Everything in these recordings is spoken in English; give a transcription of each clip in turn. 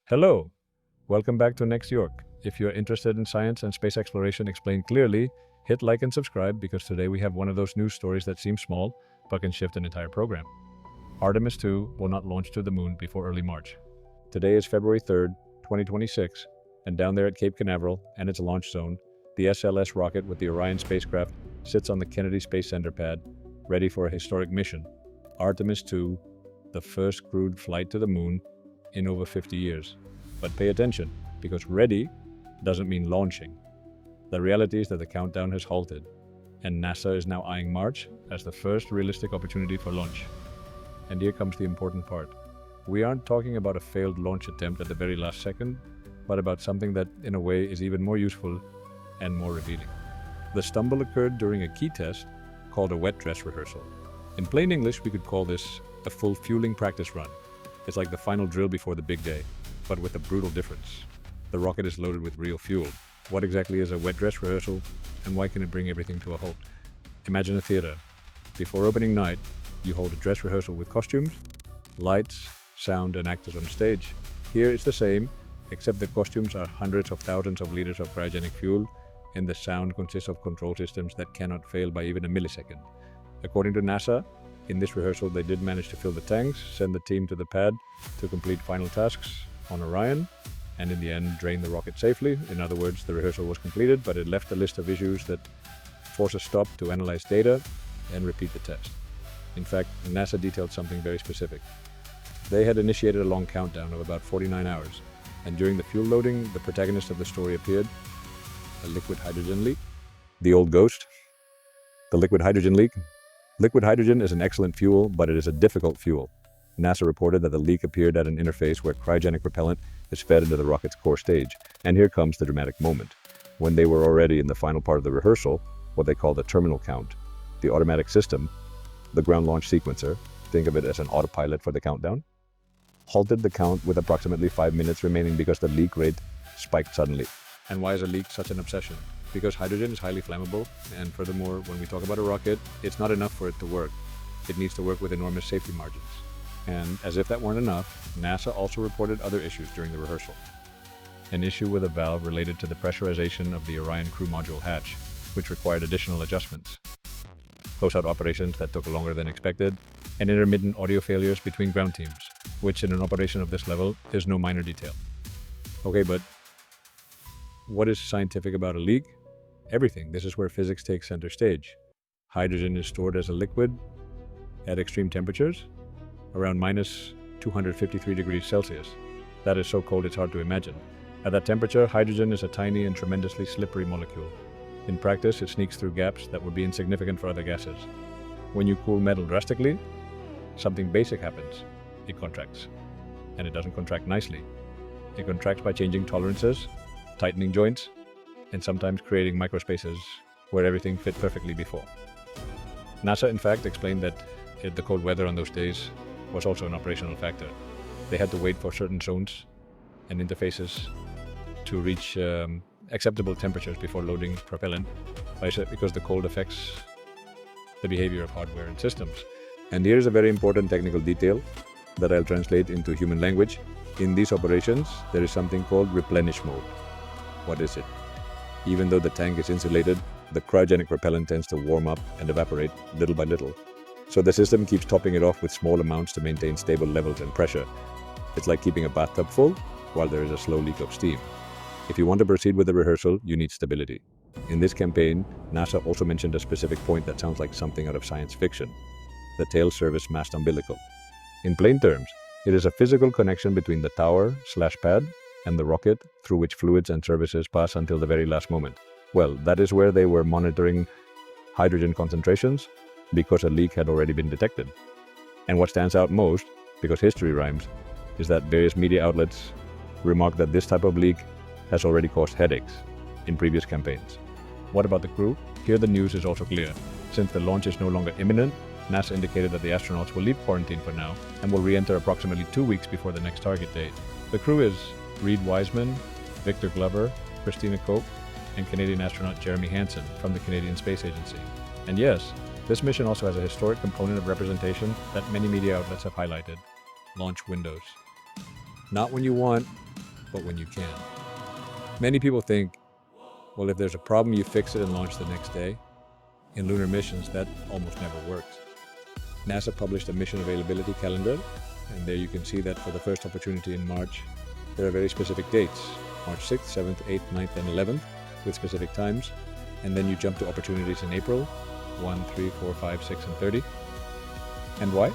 Hello, welcome back to NextYork. If you're interested in science and space exploration explained clearly, hit like and subscribe because today we have one of those news stories that seem small but can shift an entire program. Artemis II will not launch to the moon before early March. Today is February 3rd, 2026, and down there at Cape Canaveral and its launch zone, the SLS rocket with the Orion spacecraft sits on the Kennedy Space Center pad, ready for a historic mission. Artemis II, the first crewed flight to the moon in over 50 years. But pay attention, because ready doesn't mean launching. The reality is that the countdown has halted, and NASA is now eyeing March as the first realistic opportunity for launch. And here comes the important part. We aren't talking about a failed launch attempt at the very last second, but about something that, in a way, is even more useful and more revealing. The stumble occurred during a key test called a wet dress rehearsal. In plain English, we could call this a full fueling practice run. It's like the final drill before the big day, but with a brutal difference. The rocket is loaded with real fuel. What exactly is a wet dress rehearsal, and why can it bring everything to a halt? Imagine a theater. Before opening night, you hold a dress rehearsal with costumes, lights, sound, and actors on stage. Here it's the same, except the costumes are hundreds of thousands of liters of cryogenic fuel, and the sound consists of control systems that cannot fail by even a millisecond. According to NASA, in this rehearsal, they did manage to fill the tanks, send the team to the pad to complete final tasks on Orion, and in the end, drain the rocket safely. In other words, the rehearsal was completed, but it left a list of issues that force a stop to analyze data and repeat the test. In fact, NASA detailed something very specific. They had initiated a long countdown of about 49 hours, and during the fuel loading, the protagonist of the story appeared, a liquid hydrogen leak. The old ghost. The liquid hydrogen leak. Liquid hydrogen is an excellent fuel, but it is a difficult fuel. NASA reported that the leak appeared at an interface where cryogenic propellant is fed into the rocket's core stage. And here comes the dramatic moment. When they were already in the final part of the rehearsal, what they call the terminal count, the automatic system, the ground launch sequencer, think of it as an autopilot for the countdown, halted the count with approximately 5 minutes remaining because the leak rate spiked suddenly. And why is a leak such an obsession? Because hydrogen is highly flammable, and furthermore, when we talk about a rocket, it's not enough for it to work. It needs to work with enormous safety margins. And as if that weren't enough, NASA also reported other issues during the rehearsal. An issue with a valve related to the pressurization of the Orion crew module hatch, which required additional adjustments. Close-out operations that took longer than expected, and intermittent audio failures between ground teams, which in an operation of this level is no minor detail. Okay, but what is scientific about a leak? Everything. This is where physics takes center stage. Hydrogen is stored as a liquid at extreme temperatures, around minus 253 degrees Celsius. That is so cold it's hard to imagine. At that temperature, hydrogen is a tiny and tremendously slippery molecule. In practice, it sneaks through gaps that would be insignificant for other gases. When you cool metal drastically, something basic happens. It contracts. And it doesn't contract nicely. It contracts by changing tolerances, tightening joints, and sometimes creating microspaces where everything fit perfectly before. NASA, in fact, explained that the cold weather on those days was also an operational factor. They had to wait for certain zones and interfaces to reach acceptable temperatures before loading propellant, because the cold affects the behavior of hardware and systems. And here is a very important technical detail that I'll translate into human language. In these operations, there is something called replenish mode. What is it? Even though the tank is insulated, the cryogenic propellant tends to warm up and evaporate little by little. So the system keeps topping it off with small amounts to maintain stable levels and pressure. It's like keeping a bathtub full while there is a slow leak of steam. If you want to proceed with the rehearsal, you need stability. In this campaign, NASA also mentioned a specific point that sounds like something out of science fiction: the tail service mast umbilical. In plain terms, it is a physical connection between the tower/pad and the rocket through which fluids and services pass until the very last moment. Well, that is where they were monitoring hydrogen concentrations because a leak had already been detected. And what stands out most, because history rhymes, is that various media outlets remark that this type of leak has already caused headaches in previous campaigns. What about the crew? Here the news is also clear. Since the launch is no longer imminent, NASA indicated that the astronauts will leave quarantine for now and will re-enter approximately 2 weeks before the next target date. The crew is Reid Wiseman, Victor Glover, Christina Koch, and Canadian astronaut Jeremy Hansen from the Canadian Space Agency. And yes, this mission also has a historic component of representation that many media outlets have highlighted: launch windows. Not when you want but when you can. Many people think, well, if there's a problem, you fix it and launch the next day. In lunar missions, that almost never works. NASA published a mission availability calendar, and there you can see that for the first opportunity in March, there are very specific dates, March 6th, 7th, 8th, 9th, and 11th, with specific times. And then you jump to opportunities in April, 1, 3, 4, 5, 6, and 30. And why?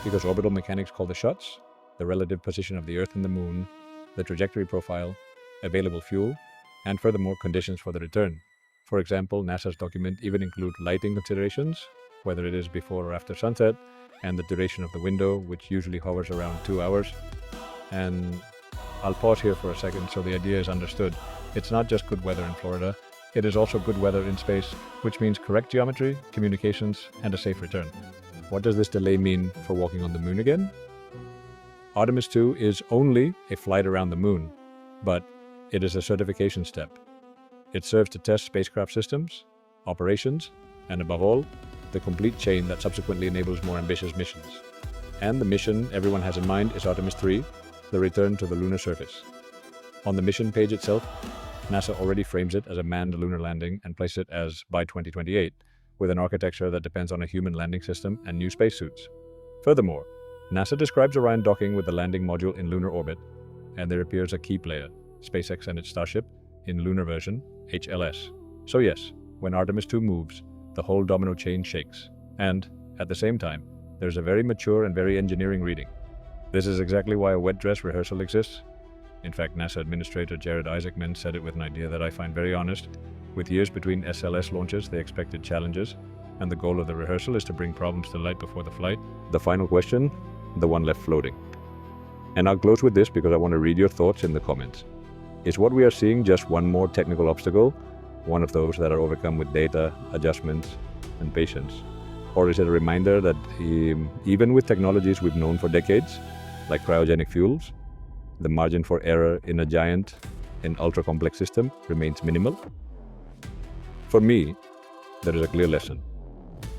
Because orbital mechanics call the shots, the relative position of the Earth and the Moon, the trajectory profile, available fuel, and furthermore, conditions for the return. For example, NASA's document even include lighting considerations, whether it is before or after sunset, and the duration of the window, which usually hovers around 2 hours. And I'll pause here for a second so the idea is understood. It's not just good weather in Florida, it is also good weather in space, which means correct geometry, communications, and a safe return. What does this delay mean for walking on the Moon again? Artemis II is only a flight around the Moon, but it is a certification step. It serves to test spacecraft systems, operations, and above all, the complete chain that subsequently enables more ambitious missions. And the mission everyone has in mind is Artemis III, the return to the lunar surface. On the mission page itself, NASA already frames it as a manned lunar landing and places it as by 2028, with an architecture that depends on a human landing system and new spacesuits. Furthermore, NASA describes Orion docking with the landing module in lunar orbit, and there appears a key player, SpaceX and its Starship, in lunar version, HLS. So yes, when Artemis II moves, the whole domino chain shakes. And, at the same time, there's a very mature and very engineering reading. This is exactly why a wet dress rehearsal exists. In fact, NASA Administrator Jared Isaacman said it with an idea that I find very honest. With years between SLS launches, they expected challenges, and the goal of the rehearsal is to bring problems to light before the flight. The final question, the one left floating. And I'll close with this because I want to read your thoughts in the comments. Is what we are seeing just one more technical obstacle, one of those that are overcome with data, adjustments, and patience? Or is it a reminder that even with technologies we've known for decades, like cryogenic fuels, the margin for error in a giant and ultra-complex system remains minimal? For me, there is a clear lesson.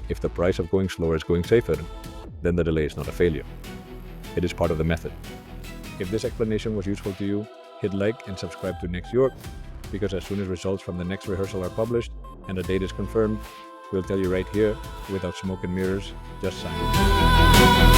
If the price of going slower is going safer, then the delay is not a failure. It is part of the method. If this explanation was useful to you, hit like and subscribe to NextYork, because as soon as results from the next rehearsal are published and a date is confirmed, we'll tell you right here, without smoke and mirrors, just sign it.